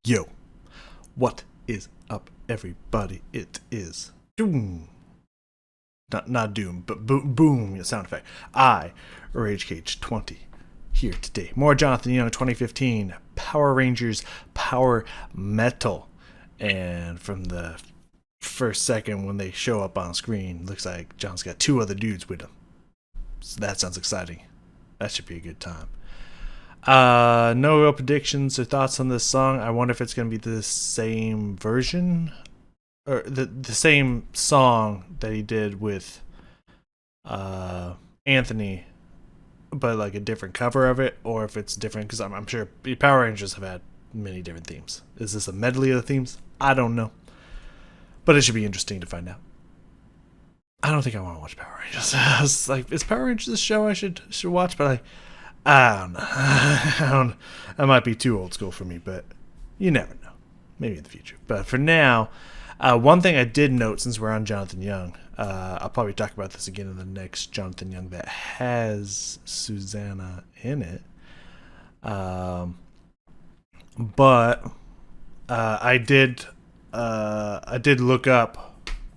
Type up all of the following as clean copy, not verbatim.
Yo, what is up, everybody? It is Doom. Not Doom, but boom, your sound effect. I, RageCage20, here today. More Jonathan Young 2015, Power Rangers Power Metal. And from the first second when they show up on screen, looks like John's got two other dudes with him. So that sounds exciting. That should be a good time. No real predictions or thoughts on this song. I wonder if it's going to be the same version or the same song that he did with Anthony, but like a different cover of it, or if it's different, because I'm sure Power Rangers have had many different themes. Is this a medley of the themes? I don't know, but it should be interesting to find out. I don't think I want to watch Power Rangers. I was like, is Power Rangers a show I should watch? But I don't know. That might be too old school for me, but you never know. Maybe in the future. But for now, one thing I did note since we're on Jonathan Young, I'll probably talk about this again in the next Jonathan Young that has Susanna in it. But I did look up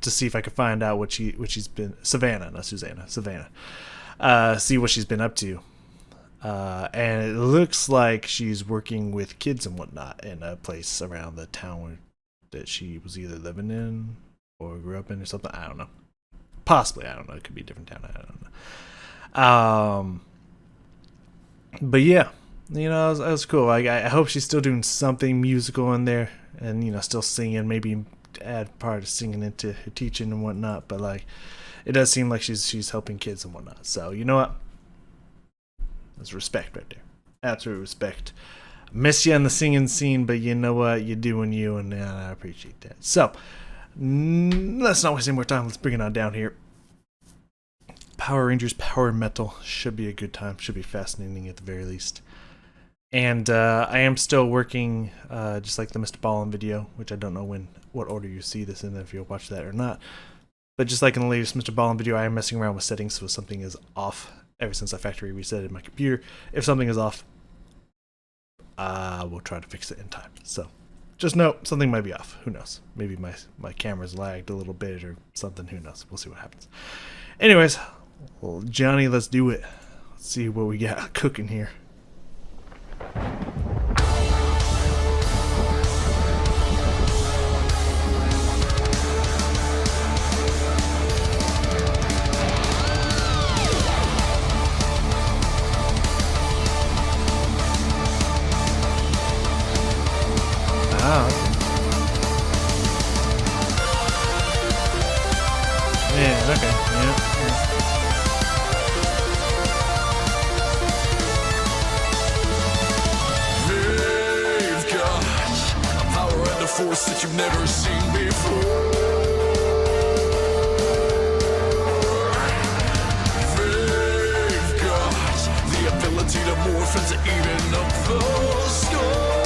to see if I could find out what she's been. Savannah, not Susanna. Savannah. See what she's been up to. And it looks like she's working with kids and whatnot in a place around the town that she was either living in or grew up in or something. I don't know. Possibly, I don't know. It could be a different town. I don't know. But yeah, it was cool. I hope she's still doing something musical in there, and still singing. Maybe add part of singing into her teaching and whatnot. But it does seem like she's helping kids and whatnot. So you know what? That's respect right there. Absolute respect. Miss you in the singing scene, but you know what? You're doing you, and I appreciate that. So, let's not waste any more time. Let's bring it on down here. Power Rangers Power Metal should be a good time. Should be fascinating at the very least. And I am still working, just like the Mr. Ballin video, which I don't know what order you see this in, if you'll watch that or not. But just like in the latest Mr. Ballin video, I am messing around with settings, so if something is off ever since I factory reset my computer. If something is off, we'll try to fix it in time. So just know something might be off. Who knows? Maybe my camera's lagged a little bit or something. Who knows? We'll see what happens. Anyways, well, Johnny, let's do it. Let's see what we got cooking here. Yeah, okay. Yeah. They've got a power and a force that you've never seen before. They've got the ability to morph into even up the score.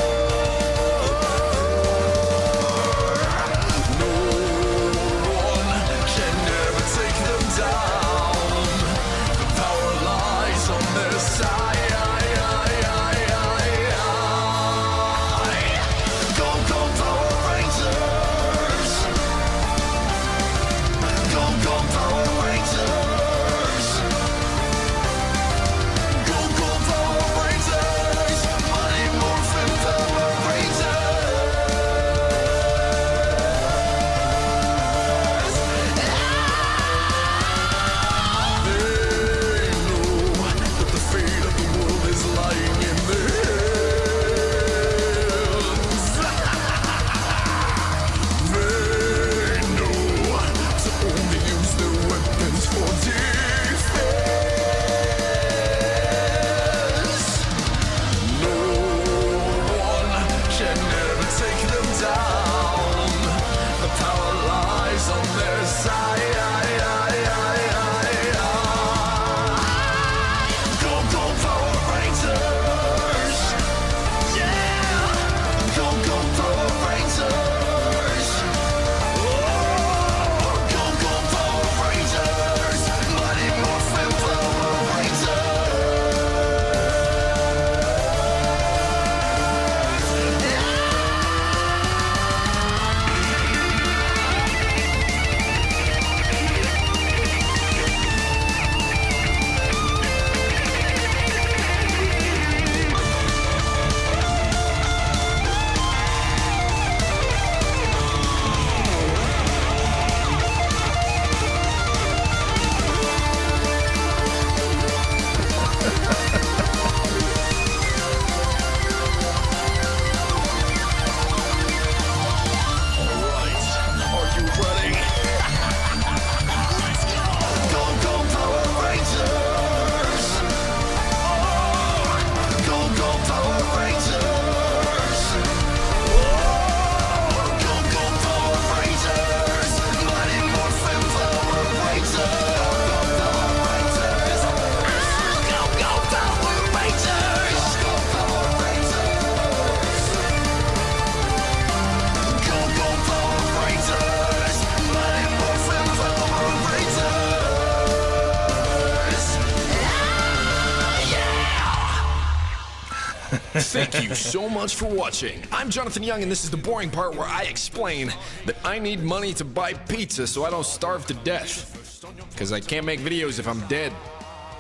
Thank you so much for watching. I'm Jonathan Young, and this is the boring part where I explain that I need money to buy pizza so I don't starve to death. Because I can't make videos if I'm dead.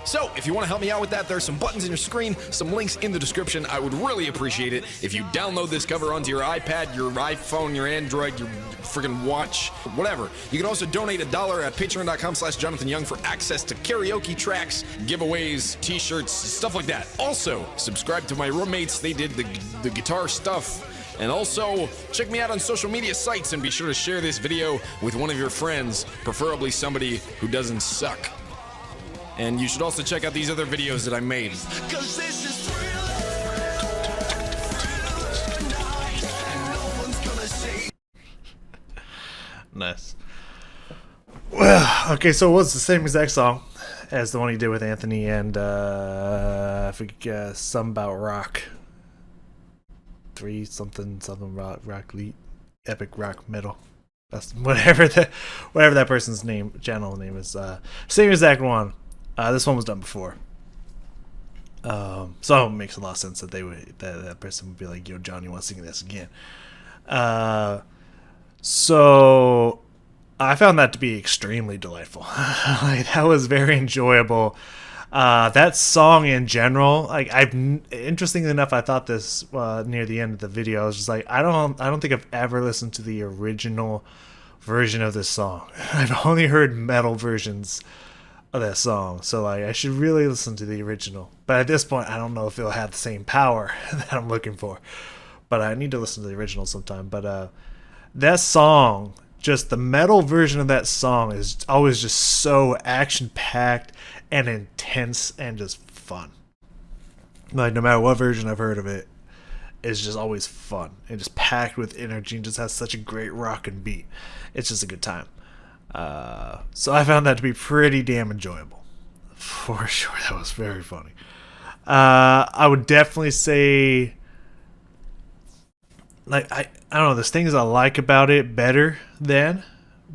So, if you want to help me out with that, there are some buttons in your screen, some links in the description. I would really appreciate it if you download this cover onto your iPad, your iPhone, your Android, your friggin' watch, whatever. You can also donate $1 at patreon.com/Jonathan Young for access to karaoke tracks, giveaways, t-shirts, stuff like that. Also, subscribe to my roommates. They did the guitar stuff. And also, check me out on social media sites and be sure to share this video with one of your friends, preferably somebody who doesn't suck. And you should also check out these other videos that I made. Cause this is Thriller night, and no one's gonna say. Nice. Well, okay, so it was the same exact song as the one he did with Anthony and I forget, some about rock. 3 something rock lead, epic rock metal. That's whatever that person's channel name is. Same exact one. This one was done before. So it makes a lot of sense that that person would be like, "Yo, John, you want to sing this again?" So I found that to be extremely delightful. Like, that was very enjoyable. That song in general, like, interestingly enough, I thought this near the end of the video. I was just like, I don't think I've ever listened to the original version of this song. I've only heard metal versions of that song, so like I should really listen to the original. But at this point, I don't know if it'll have the same power that I'm looking for. But I need to listen to the original sometime. But that song, just the metal version of that song, is always just so action-packed and intense and just fun. Like, no matter what version I've heard of it, it's just always fun and just packed with energy and just has such a great rockin' beat. It's just a good time. So I found that to be pretty damn enjoyable. For sure, that was very funny. I would definitely say, like, I don't know, there's things I like about it better than,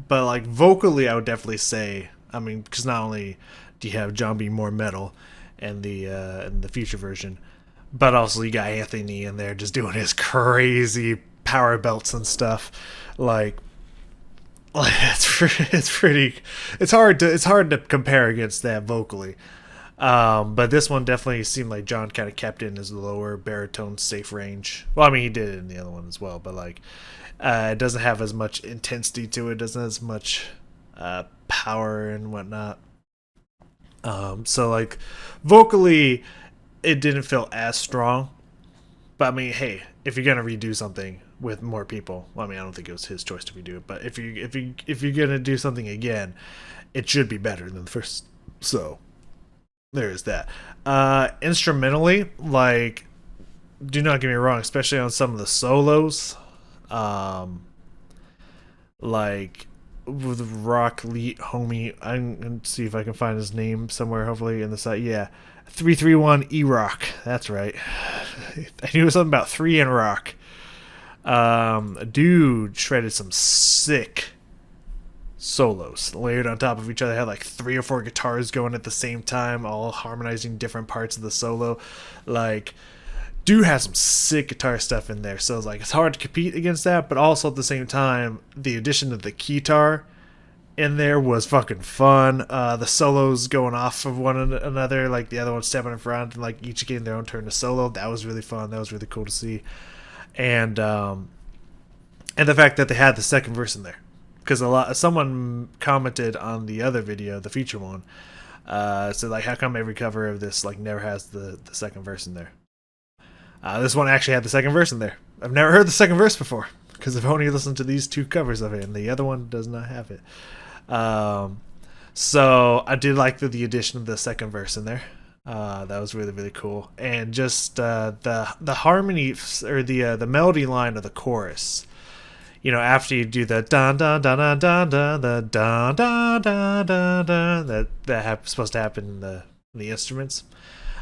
but like vocally I would definitely say, I mean, because not only do you have John being more metal in the future version, but also you got Anthony in there just doing his crazy power belts and stuff. Like it's hard to compare against that vocally. But this one definitely seemed like John kind of kept in his lower baritone safe range. Well, I mean, he did it in the other one as well, but like it doesn't have as much intensity to it, doesn't have as much power and whatnot. So like vocally it didn't feel as strong. But I mean, hey, if you're gonna redo something with more people, well, I mean, I don't think it was his choice to redo it, but if you're gonna do something again, it should be better than the first. So there is that. Instrumentally, like, do not get me wrong, especially on some of the solos, like with Rock Lee homie, I'm gonna see if I can find his name somewhere, hopefully in the site. Yeah, 331 E-Rock, that's right. I knew it was something about 3 and rock. Dude shredded some sick solos layered on top of each other. Had like 3 or 4 guitars going at the same time, all harmonizing different parts of the solo. Like, dude has some sick guitar stuff in there, so it's like it's hard to compete against that, but also at the same time the addition of the keytar in there was fucking fun. The solos going off of one another, like the other one stepping in front and like each getting their own turn to solo, that was really fun. That was really cool to see. And the fact that they had the second verse in there, because someone commented on the other video, the feature one, so like, how come every cover of this like never has the second verse in there? This one actually had the second verse in there. I've never heard the second verse before because I've only listened to these 2 covers of it, and the other one does not have it. So I did like the addition of the second verse in there. That was really, really cool. And just the harmony, or the melody line of the chorus, you know, after you do the da da da da da da, the da da da da da, supposed to happen in the instruments.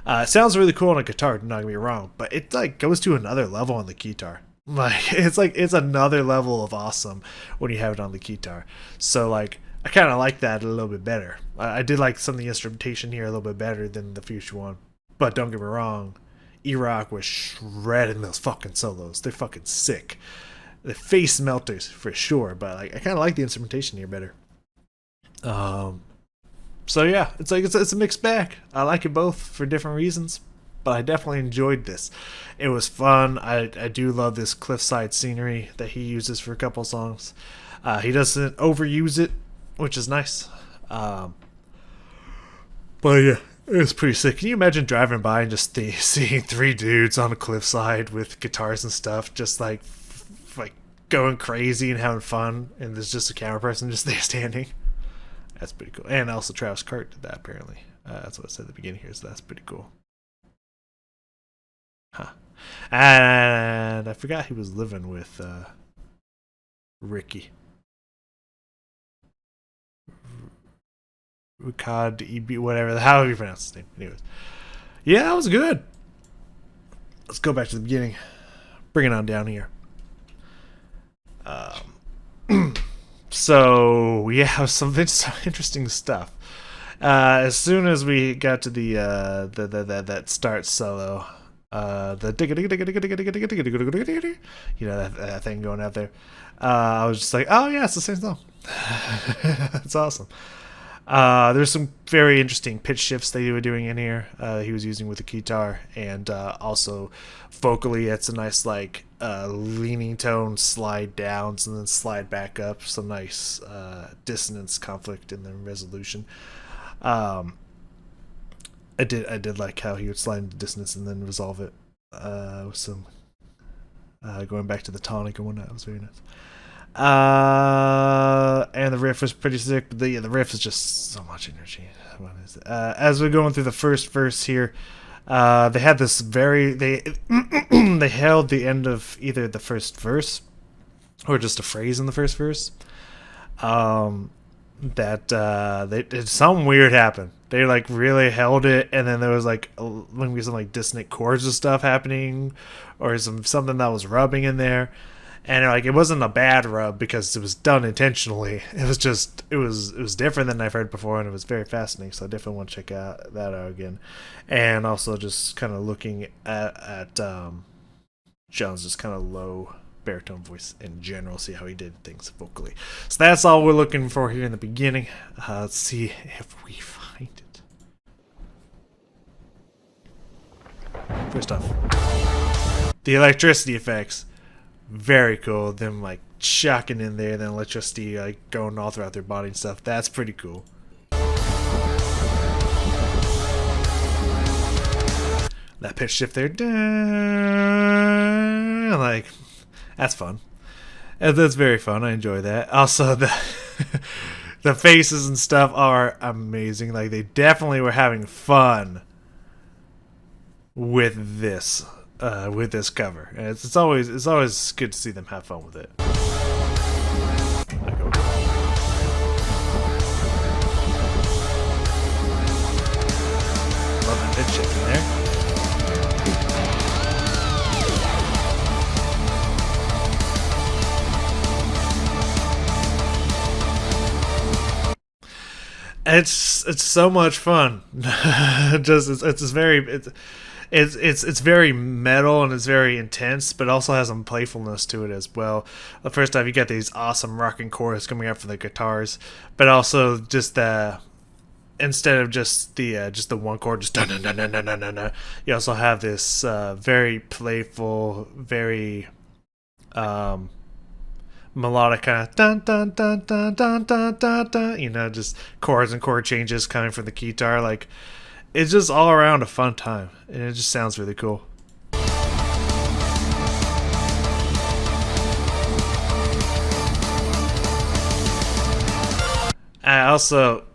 It sounds really cool on a guitar, not gonna be wrong, but it like goes to another level on the guitar. Like it's another level of awesome when you have it on the guitar. So like, I kind of like that a little bit better. I did like some of the instrumentation here a little bit better than the future one. But don't get me wrong, E-Rock was shredding those fucking solos. They're fucking sick. The face melters for sure, but like I kind of like the instrumentation here better. So yeah, it's a mixed bag. I like it both for different reasons, but I definitely enjoyed this. It was fun. I do love this cliffside scenery that he uses for a couple songs. He doesn't overuse it, which is nice. But yeah, it was pretty sick. Can you imagine driving by and just seeing three dudes on a cliffside with guitars and stuff, just like going crazy and having fun, and there's just a camera person just there standing? That's pretty cool. And also Travis Cart did that, apparently. That's what I said at the beginning here, so that's pretty cool. Huh. And I forgot he was living with Ricky. Rukad EB, whatever, how do you pronounce his name? Anyways. Yeah, that was good. Let's go back to the beginning. Bring it on down here. So yeah, some interesting stuff. As soon as we got to the that start solo, the you know that thing going out there, I was just like, oh yeah, it's the same song. It's awesome. There's some very interesting pitch shifts that he was doing in here. He was using with the guitar, and also vocally, it's a nice like leaning tone, slide downs, and then slide back up. Some nice dissonance, conflict, and then resolution. I did like how he would slide into dissonance and then resolve it with some going back to the tonic and whatnot. It was very nice. And the riff was pretty sick. But the riff is just so much energy. What is it? As we're going through the first verse here, they had this they held the end of either the first verse or just a phrase in the first verse. Something weird happened. They like really held it, and then there was like maybe some like dissonant chords and stuff happening, or something that was rubbing in there. And like it wasn't a bad rub because it was done intentionally. It was just it was different than I've heard before, and it was very fascinating. So I definitely want to check that out again. And also just kind of looking at Jones' just kind of low baritone voice in general, see how he did things vocally. So that's all we're looking for here in the beginning. Let's see if we find it. First off, the electricity effects. Very cool. Them like shocking in there, then electricity like going all throughout their body and stuff. That's pretty cool. That pitch shift there, like that's fun. That's very fun. I enjoy that. Also, the the faces and stuff are amazing. Like they definitely were having fun with this. With this cover, and it's always good to see them have fun with it. Love that pitch shift in there. It's so much fun. It's very metal and it's very intense, but also has some playfulness to it as well. The first time you get these awesome rocking chorus coming out from the guitars, but also just instead of just the one chord, just dun dun dun dun dun dun dun, you also have this very playful, very melodic kind of dun dun dun dun dun dun dun dun. You know, just chords and chord changes coming from the guitar, like. It's just all around a fun time, and it just sounds really cool. I also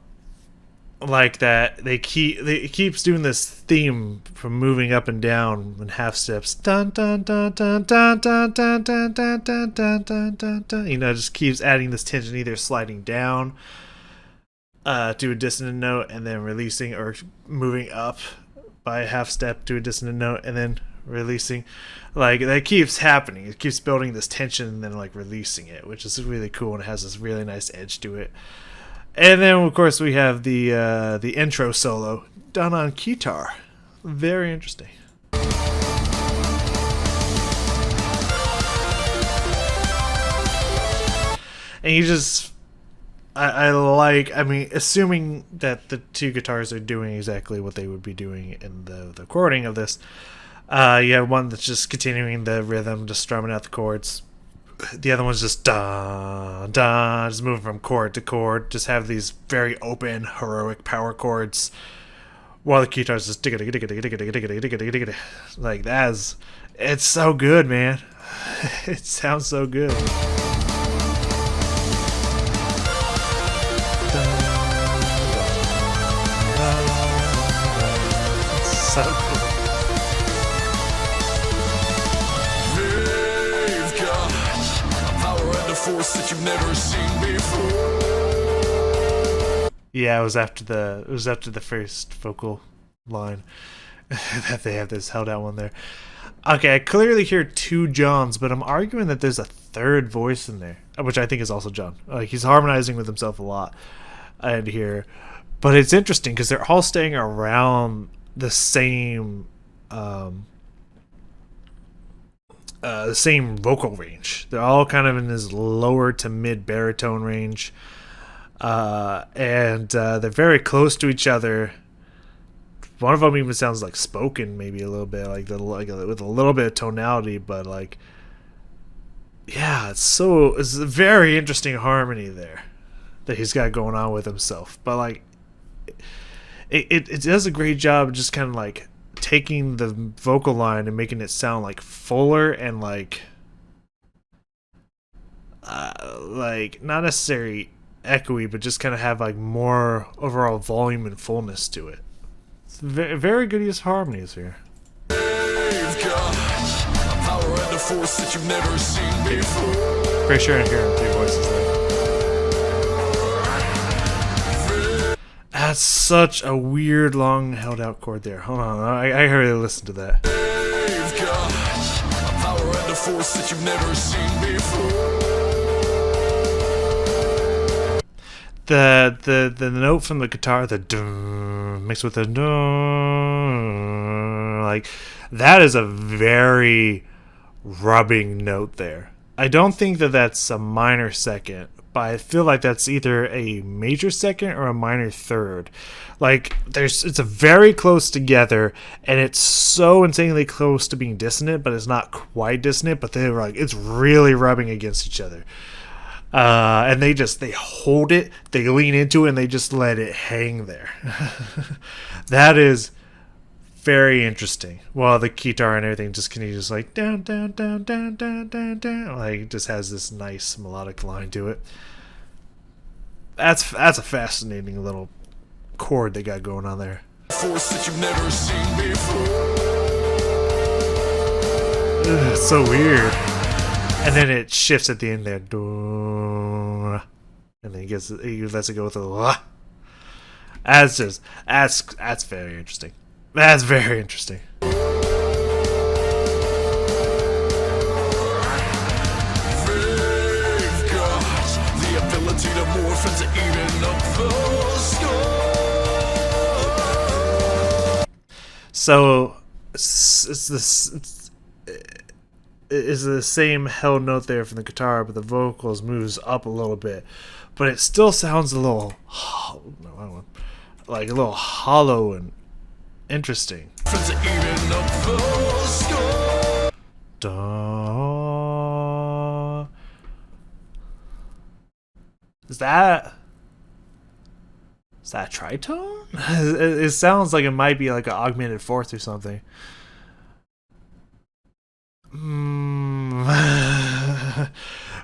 like that it keeps doing this theme from moving up and down in half steps. Dun dun dun dun dun dun dun dun dun dun dun dun dun. You know, it just keeps adding this tension, either sliding down to a dissonant note and then releasing, or moving up by a half step to a dissonant note and then releasing. Like that keeps happening. It keeps building this tension and then like releasing it, which is really cool, and it has this really nice edge to it. And then of course we have the intro solo done on guitar. Very interesting. and you just I like, I mean, assuming that the two guitars are doing exactly what they would be doing in the recording of this. You have one that's just continuing the rhythm, just strumming out the chords. The other one's just da da, just moving from chord to chord. Just have these very open, heroic power chords, while the guitar's just like that's. It's so good, man. It sounds so good. It's so cool. They've got a power and a force that you've never seen before. Yeah, it was after the first vocal line that they have this held out one there. Okay, I clearly hear two Johns, but I'm arguing that there's a third voice in there, which I think is also John. Like, he's harmonizing with himself a lot and here, but it's interesting because they're all staying around the same vocal range. They're all kind of in this lower to mid baritone range, and they're very close to each other. One of them even sounds like spoken, maybe a little bit, with a little bit of tonality, but like, yeah, it's a very interesting harmony there that he's got going on with himself. But like, it does a great job of just kind of like taking the vocal line and making it sound like fuller and like not necessarily echoey, but just kind of have like more overall volume and fullness to it. It's very, very good use of harmonies here. They've got a power and a force that you've never seen before. Pretty sure I'm hearing three voices there. That's such a weird, long, held out chord there. Hold on, I heard you listen to that. They've got a power and a force that you've never seen before. The note from the guitar, the dun, mixed with the dun, like, that is a very rubbing note there. I don't think that that's a minor second, but I feel like that's either a major second or a minor third. Like, it's a very close together, and it's so insanely close to being dissonant, but it's not quite dissonant, but they're like, it's really rubbing against each other. And they hold it, they lean into it, and they just let it hang there. That is very interesting. While the guitar and everything just continues like down, down, down, down, down, down, down. Like, it just has this nice melodic line to it. That's a fascinating little chord they got going on there. Force that you've never seen before. Ugh, it's so weird. And then it shifts at the end there. And then he lets it go with a. That's very interesting. That's very interesting. They've got the ability to morph into even up the score. So it's the same held note there from the guitar, but the vocals moves up a little bit, but it still sounds a little like a little hollow and interesting. Duh. Is that tritone? It sounds like it might be like an augmented fourth or something.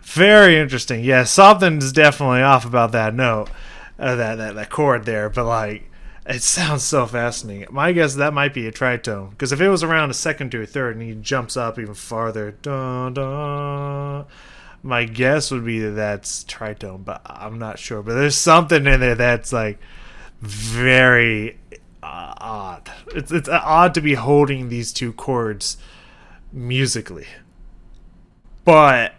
Very interesting. Yeah, something's definitely off about that note, that chord there. But like, it sounds so fascinating. My guess that might be a tritone, because if it was around a second to a third and he jumps up even farther, dun, dun, my guess would be that that's tritone, but I'm not sure. But there's something in there that's like very odd. It's odd to be holding these two chords musically, but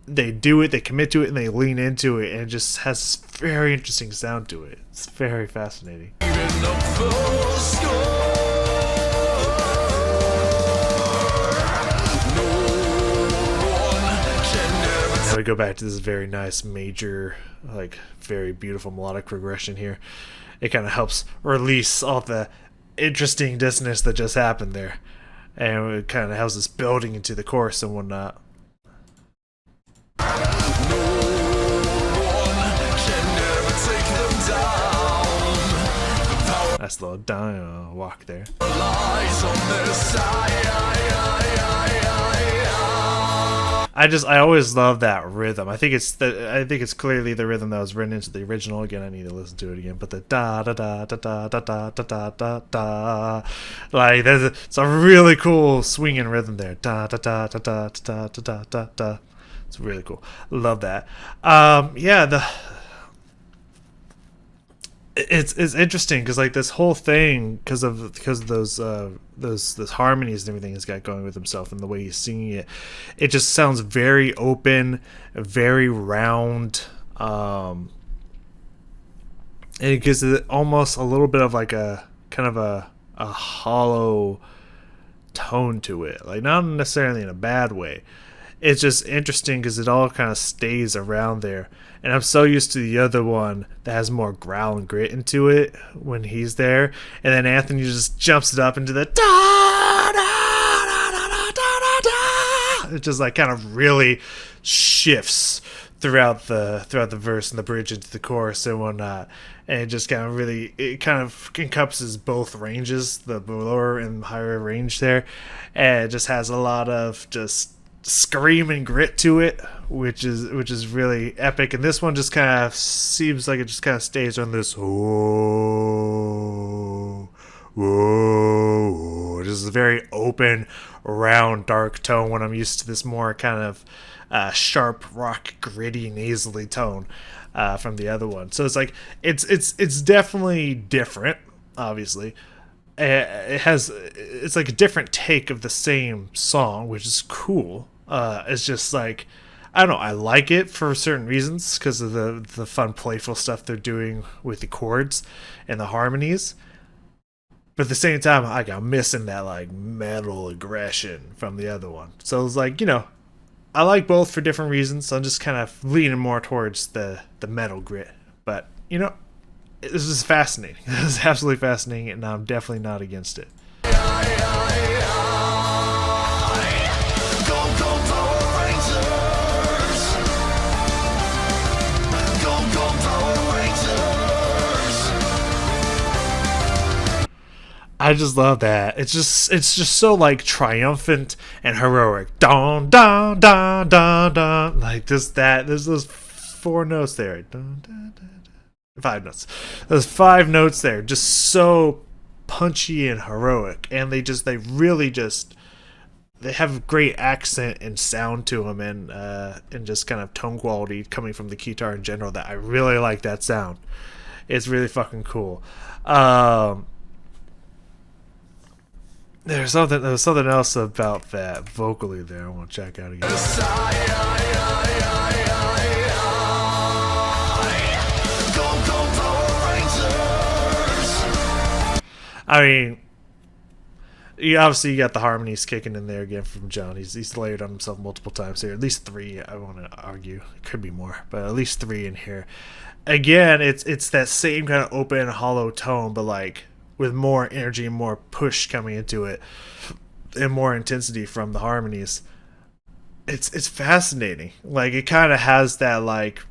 they do it, they commit to it, and they lean into it, and it just has this very interesting sound to it. It's very fascinating. then we go back to this very nice major, like very beautiful melodic progression here. It kind of helps release all the interesting dissonance that just happened there, and it kind of helps us building into the chorus and whatnot. That's the little down walk there. I always love that rhythm. I think it's clearly the rhythm that was written into the original. Again, I need to listen to it again. But the da da da da da da da da da da, like it's a really cool swinging rhythm there. Da da da da da da da da da da. It's really cool. Love that. Yeah, it's interesting because like this whole thing because of those harmonies and everything he's got going with himself and the way he's singing it just sounds very open, very round, and it gives it almost a little bit of like a kind of a hollow tone to it, like not necessarily in a bad way. It's just interesting because it all kind of stays around there. And I'm so used to the other one that has more growl and grit into it when he's there. And then Anthony just jumps it up into the da da da da da da da. It just like kind of really shifts throughout the verse and the bridge into the chorus and whatnot. And it just kind of encompasses both ranges, the lower and higher range there. And it just has a lot of just scream and grit to it, which is really epic. And this one just kind of seems like it just kind of stays on this whoa, whoa, just a very open, round, dark tone when I'm used to this more kind of sharp, rock, gritty, nasally tone from the other one. So it's like it's definitely different, obviously. It's like a different take of the same song, which is cool. It's just like, I don't know, I like it for certain reasons because of the fun, playful stuff they're doing with the chords and the harmonies. But at the same time, like, I'm missing that like metal aggression from the other one. So it's like, I like both for different reasons. So I'm just kind of leaning more towards the metal grit. But this is fascinating. This is absolutely fascinating, and I'm definitely not against it. I just love that. It's just so like triumphant and heroic. Don don don don don. Like there's those 4 notes there. Dun, dun, dun, dun. 5 notes. Those 5 notes there, just so punchy and heroic, and they have great accent and sound to them, and just kind of tone quality coming from the guitar in general. That I really like that sound. It's really fucking cool. There was something else about that vocally there I want to check out again. I mean, you got the harmonies kicking in there again from John. He's layered on himself multiple times here. At least 3, I want to argue. It could be more, but at least 3 in here. Again, it's that same kind of open, hollow tone, but like with more energy and more push coming into it, and more intensity from the harmonies. It's fascinating. Like it kind of has that like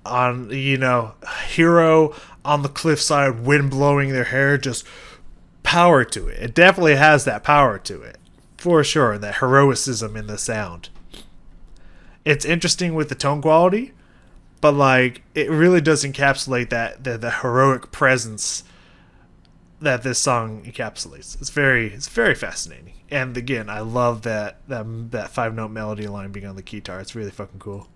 on hero on the cliffside, wind blowing their hair, just power to it. It definitely has that power to it, for sure. That heroicism in the sound. It's interesting with the tone quality, but like it really does encapsulate the heroic presence that this song encapsulates. It's very fascinating. And again, I love that 5-note melody line being on the guitar. It's really fucking cool.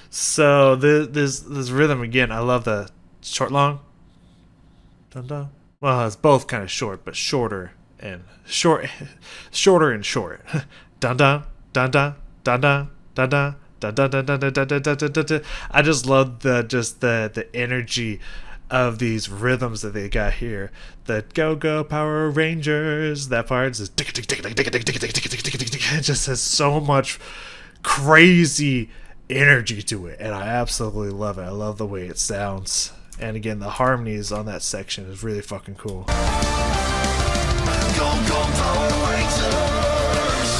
So this rhythm again, I love the short long. Dun dun. Well, it's both kind of short, but shorter and short. Dun dun dun dun dun dun dun dun Da, da, da, da, da, da, da, da, da, da. I just love the energy of these rhythms that they got here. The Go Go Power Rangers, that part is it just has so much crazy energy to it, and I absolutely love it. I love the way it sounds, and again, the harmonies on that section is really fucking cool. Go, go, Power Rangers.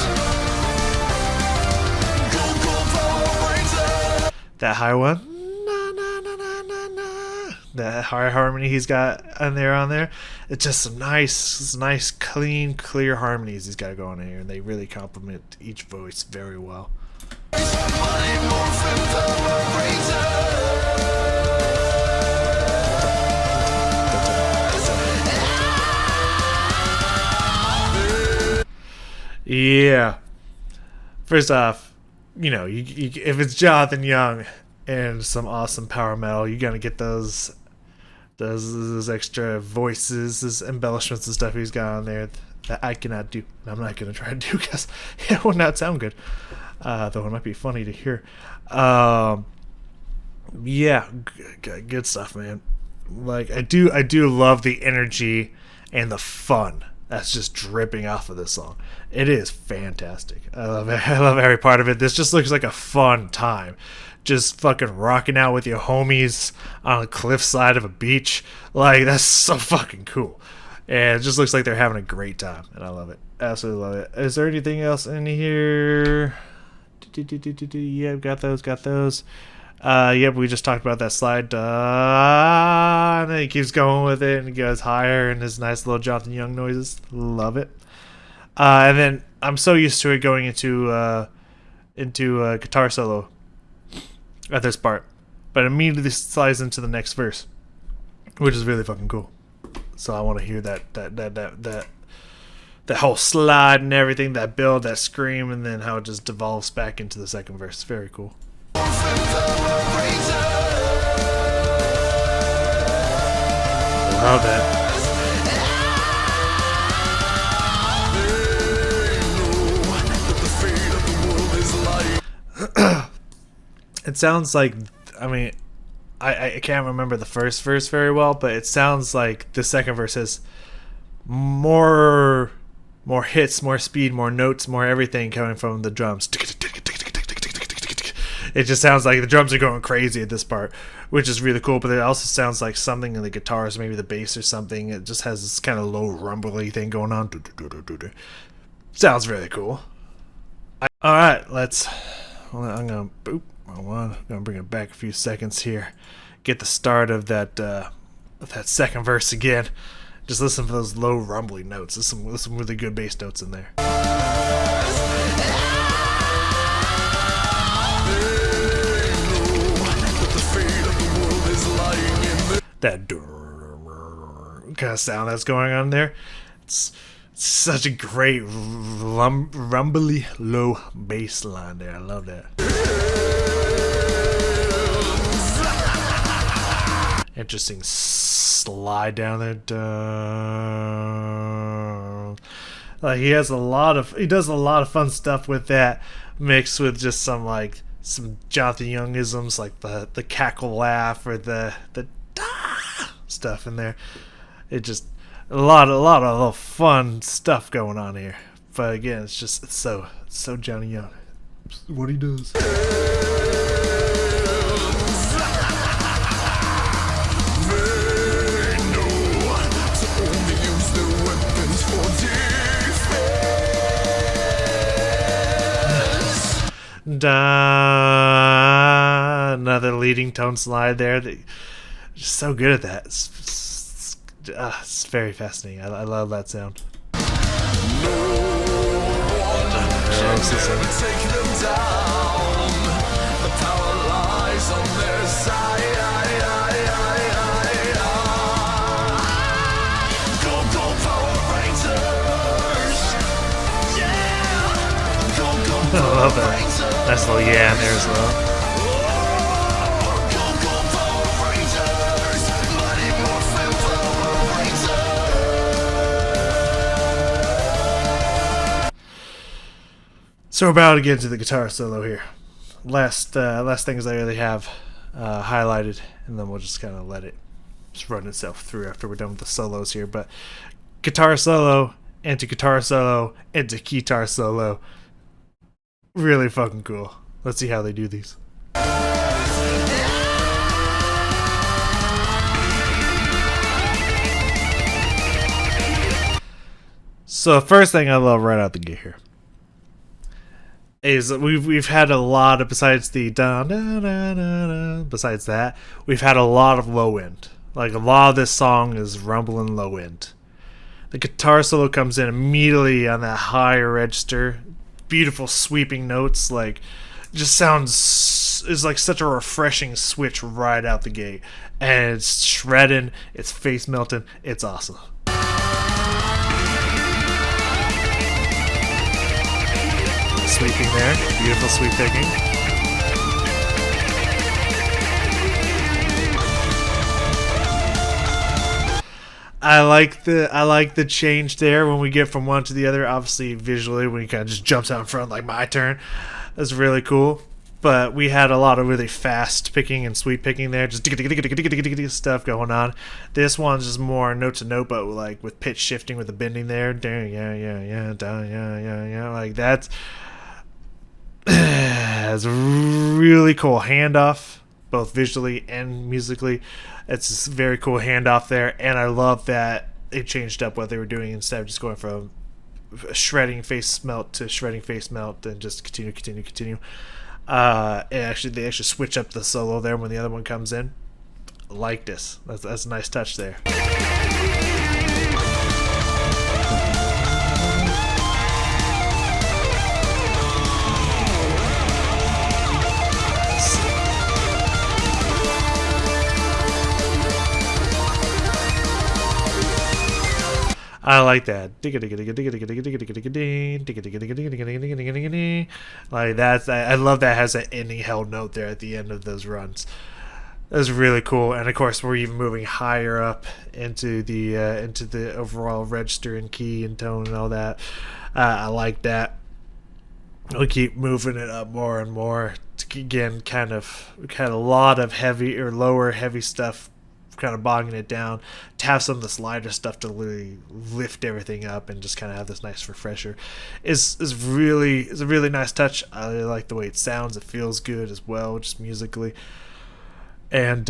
Go, go, Power Rangers. That high one, na, na, na, na, na, na. That high harmony he's got on there, it's just some nice, clean, clear harmonies he's got going on here, and they really complement each voice very well. Mighty Morphin Power Rangers. Yeah. First off, you if it's Jonathan Young and some awesome power metal, you're gonna get those extra voices, those embellishments and stuff he's got on there that I cannot do. And I'm not gonna try to do because it will not sound good. Though it might be funny to hear. Yeah, good stuff, man. Like I do love the energy and the fun that's just dripping off of this song. It is fantastic. I love it. I love every part of it. This just looks like a fun time. Just fucking rocking out with your homies on a cliffside of a beach. Like, that's so fucking cool. And it just looks like they're having a great time. And I love it. Absolutely love it. Is there anything else in here? Yeah, got those. Yep, we just talked about that slide. And then he keeps going with it and he goes higher and his nice little Jonathan Young noises. Love it. And then I'm so used to it going into a guitar solo at this part, but immediately slides into the next verse, which is really fucking cool. So I want to hear that whole slide and everything, that build, that scream, and then how it just devolves back into the second verse. Very cool. Love that. It sounds like, I mean, I can't remember the first verse very well, but it sounds like the second verse has more hits, more speed, more notes, more everything coming from the drums. It just sounds like the drums are going crazy at this part, which is really cool, but it also sounds like something in the guitars, maybe the bass or something. It just has this kind of low rumbly thing going on. Sounds really cool. Alright, I'm gonna bring it back a few seconds here. Get the start of that second verse again. Just listen for those low rumbly notes. There's some really good bass notes in there. That kind of sound that's going on there. It's such a great rumbly low bass line there. I love that. Interesting slide down there. Like he does a lot of fun stuff with that, mixed with just some Jonathan Youngisms, like the cackle laugh or the stuff in there. It just a lot of fun stuff going on here. But again, it's so Johnny Young. It's what he does. Another leading tone slide there. Just so good at that. It's very fascinating. I love that sound. I love that. Nice little yeah in there as well. So we're about to get into the guitar solo here. last things I really have highlighted, and then we'll just kind of let it just run itself through after we're done with the solos here. But guitar solo into guitar solo into guitar solo, really fucking cool. Let's see how they do these. So first thing I love right out the gate here is we've had a lot of, besides the da da da da, besides that, we've had a lot of low end. Like a lot of this song is rumbling low end. The guitar solo comes in immediately on that higher register, beautiful sweeping notes, like just sounds is like such a refreshing switch right out the gate, and it's shredding, it's face melting, it's awesome. Sweeping there, beautiful sweep picking. I like the change there when we get from one to the other. Obviously, visually, when he kind of just jumps out in front like my turn, that's really cool. But we had a lot of really fast picking and sweep picking there, just stuff going on. This one's just more note to note, but like with pitch shifting with the bending there. Yeah, like that's. It's really cool handoff, both visually and musically. It's a very cool handoff there, and I love that they changed up what they were doing instead of just going from shredding face melt to shredding face melt and just continue. And they actually switch up the solo there when the other one comes in. I like this. That's a nice touch there. I like that. Like that's, I love that it has an ending held note there at the end of those runs. That's really cool. And of course, we're even moving higher up into the overall register and key and tone and all that. I like that. We'll keep moving it up more and more. Again, kind of a lot of heavy or lower heavy stuff, kind of bogging it down, to have some of this lighter stuff to really lift everything up and just kind of have this nice refresher is a really nice touch. I really like the way it sounds. It feels good as well, just musically. And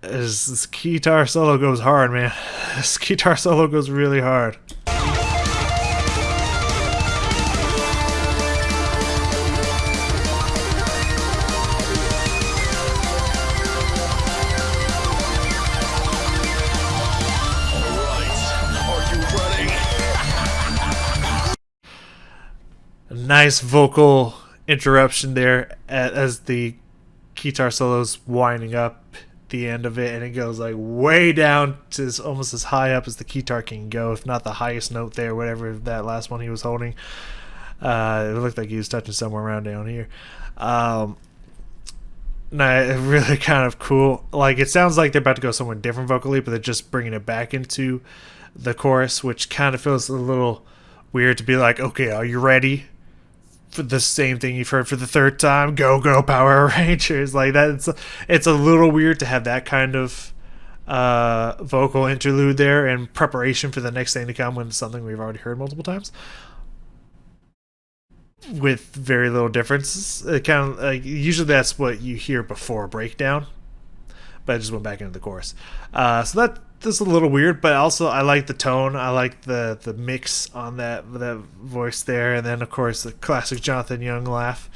this guitar solo goes hard, man. This guitar solo goes really hard. Nice vocal interruption there as the guitar solo's winding up the end of it, and it goes like way down to almost as high up as the guitar can go, if not the highest note there, whatever that last one he was holding. It looked like he was touching somewhere around down here. Really kind of cool. Like it sounds like they're about to go somewhere different vocally, but they're just bringing it back into the chorus, which kind of feels a little weird to be like, okay, are you ready for the same thing you've heard for the third time? Go Power Rangers. Like that, it's a little weird to have that kind of vocal interlude there in preparation for the next thing to come when it's something we've already heard multiple times with very little differences. It kind of like, usually that's what you hear before a breakdown, but I just went back into the chorus. So that's a little weird, but also I like the tone. I like the mix on that voice there, and then of course the classic Jonathan Young laugh.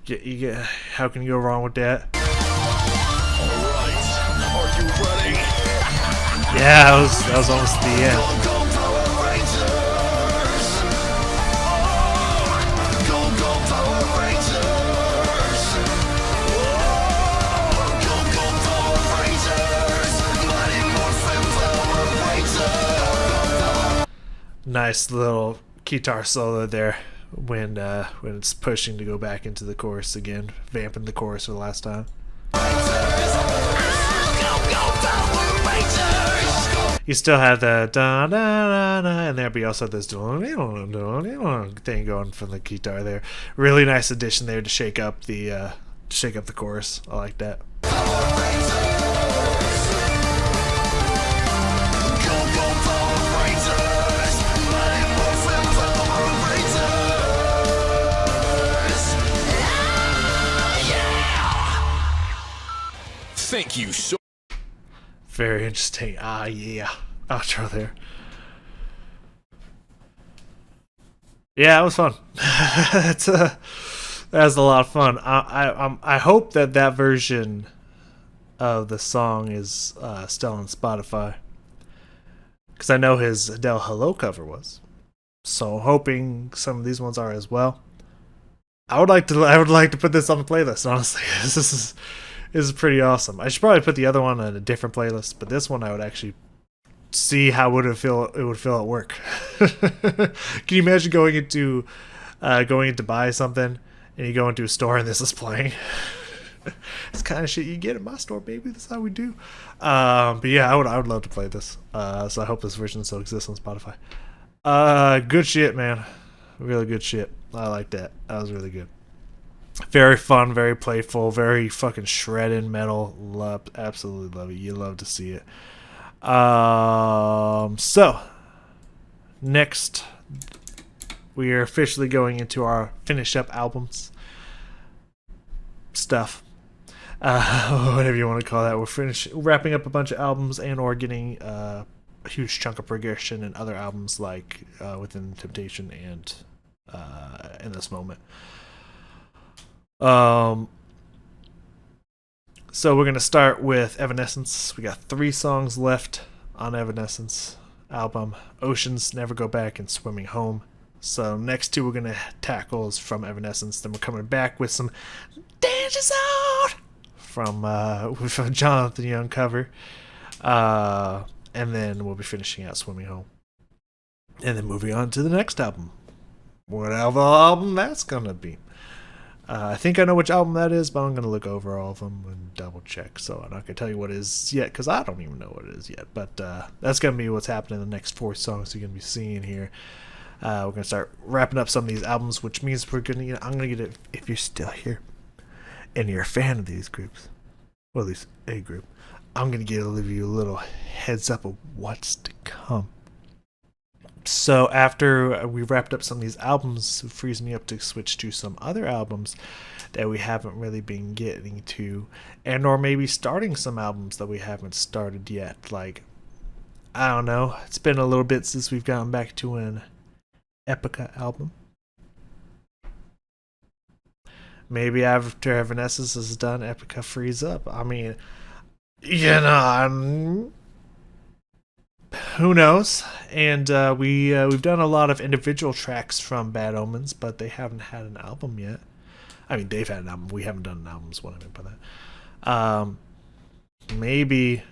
You get, how can you go wrong with that? Alright, are you ready? Yeah, that was almost the end. Go Power Rangers! Go Power Rangers! Go Power Rangers! Mighty Morphin Power Rangers! Nice little guitar solo there when it's pushing to go back into the chorus again, vamping the chorus for the last time. you still have the da da da da, and there'd be also this thing going from the guitar there. Really nice addition there to shake up the chorus. I like that. Thank you so Very interesting. Yeah. Outro there. Yeah, it was fun. That was a lot of fun. I hope that version of the song is still on Spotify, because I know his Adele Hello cover was. So hoping some of these ones are as well. I would like to put this on the playlist. Honestly, this is pretty awesome. I should probably put the other one on a different playlist, but this one I would actually see how it would feel at work. Can you imagine going into buy something and you go into a store and this is playing? It's kind of shit you get at my store, baby. That's how we do. But yeah, I would love to play this. So I hope this version still exists on Spotify. Good shit, man. Really good shit. I like that. That was really good. Very fun, very playful, very fucking shredded metal. Absolutely love it. You love to see it. So next we are officially going into our finish up albums stuff. Whatever you want to call that. We're wrapping up a bunch of albums and or getting a huge chunk of progression in other albums like Within Temptation and In This Moment. So we're going to start with Evanescence. We got 3 songs left on Evanescence album: Oceans, Never Go Back, and Swimming Home. So next 2 we're going to tackle is from Evanescence. Then we're coming back with some Danger Zone from Jonathan Young cover. And then we'll be finishing out Swimming Home. And then moving on to the next album. Whatever album that's going to be. I think I know which album that is, but I'm going to look over all of them and double check. So I'm not going to tell you what it is yet, because I don't even know what it is yet. But that's going to be what's happening in the next 4 songs you're going to be seeing here. We're going to start wrapping up some of these albums, which means I'm going to get it, if you're still here and you're a fan of these groups, well, at least a group, I'm going to give you a little heads up of what's to come. So after we wrapped up some of these albums, it frees me up to switch to some other albums that we haven't really been getting to, and or maybe starting some albums that we haven't started yet. Like, I don't know, it's been a little bit since we've gotten back to an Epica album. Maybe after Evanescence is done, Epica frees up. I mean, who knows? And we've done a lot of individual tracks from Bad Omens, but they haven't had an album yet. I mean, they've had an album. We haven't done an album, is what I meant by that. Maybe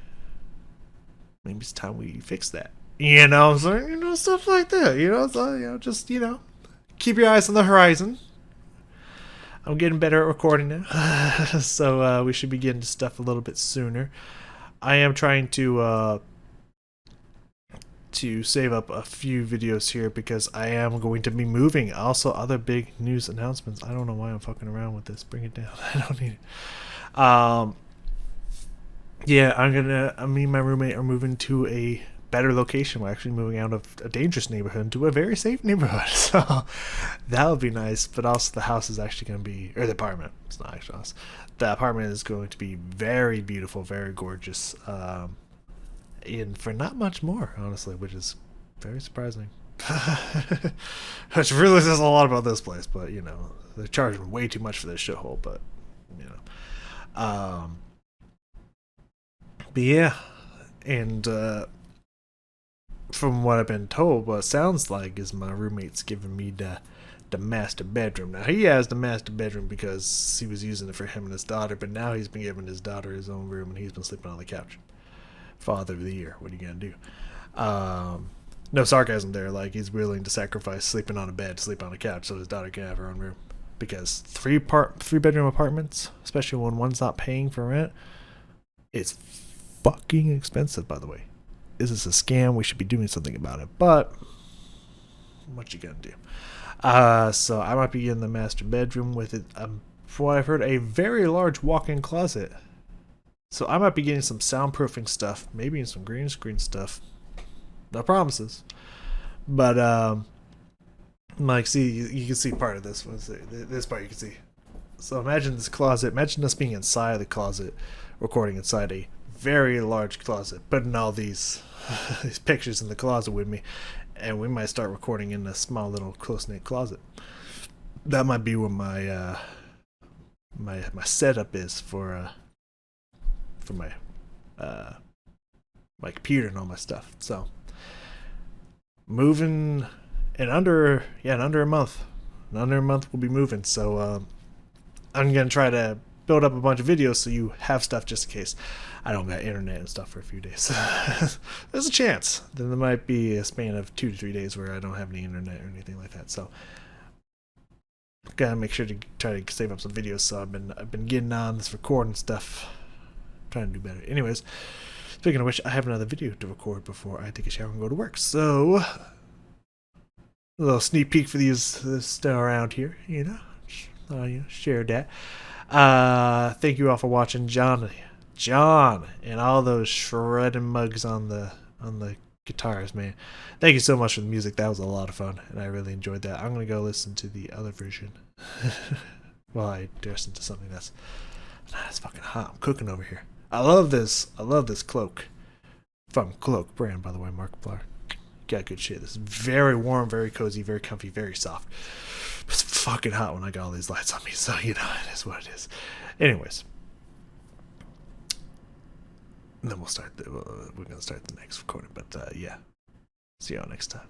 it's time we fix that. So stuff like that. So just keep your eyes on the horizon. I'm getting better at recording now, so we should be getting to stuff a little bit sooner. I am trying to save up a few videos here because I am going to be moving. Also, other big news announcements. I don't know why I'm fucking around with this. Bring it down. I don't need it. Yeah, me and my roommate are moving to a better location. We're actually moving out of a dangerous neighborhood into a very safe neighborhood. So that would be nice. But also the house is actually going to be, or the apartment. It's not actually a house. The apartment is going to be very beautiful, very gorgeous. And for not much more, honestly, which is very surprising. Which really says a lot about this place, but they're charging way too much for this shithole. But yeah, and from what I've been told, what it sounds like is my roommate's giving me the master bedroom. Now he has the master bedroom because he was using it for him and his daughter, but now he's been giving his daughter his own room and he's been sleeping on the couch. Father of the year, what are you gonna do? No sarcasm there. Like, he's willing to sacrifice sleeping on a bed to sleep on a couch so his daughter can have her own room. Because 3-bedroom apartments, especially when one's not paying for rent, it's fucking expensive. By the way, Is this a scam? We should be doing something about it. But what you gonna do? So I might be in the master bedroom with it. From what I've heard, a very large walk-in closet. So I might be getting some soundproofing stuff, maybe some green screen stuff. No promises. But like, see, you can see part of this. This part you can see. So imagine this closet. Imagine us being inside the closet, recording inside a very large closet, putting all these these pictures in the closet with me, and we might start recording in a small little close-knit closet. That might be what my my setup is for my my computer and all my stuff. So moving in under a month. In under a month we'll be moving. So I'm gonna try to build up a bunch of videos so you have stuff just in case I don't got internet and stuff for a few days. There's a chance. Then there might be a span of 2 to 3 days where I don't have any internet or anything like that. So gotta make sure to try to save up some videos. So I've been getting on this recording stuff, trying to do better. Anyways, speaking of which, I have another video to record before I take a shower and go to work. So a little sneak peek for these this around here, you know. Share that. Thank you all for watching, John, and all those shredding mugs on the guitars, man. Thank you so much for the music. That was a lot of fun, and I really enjoyed that. I'm gonna go listen to the other version. Well, I listen to something that's fucking hot. I'm cooking over here. I love this cloak from Cloak brand, by the way, Markiplier. Got good shit. This is very warm, very cozy, very comfy, very soft. It's fucking hot when I got all these lights on me, so you know, it is what it is. Anyways, and then we're gonna start the next recording, but yeah, see y'all next time.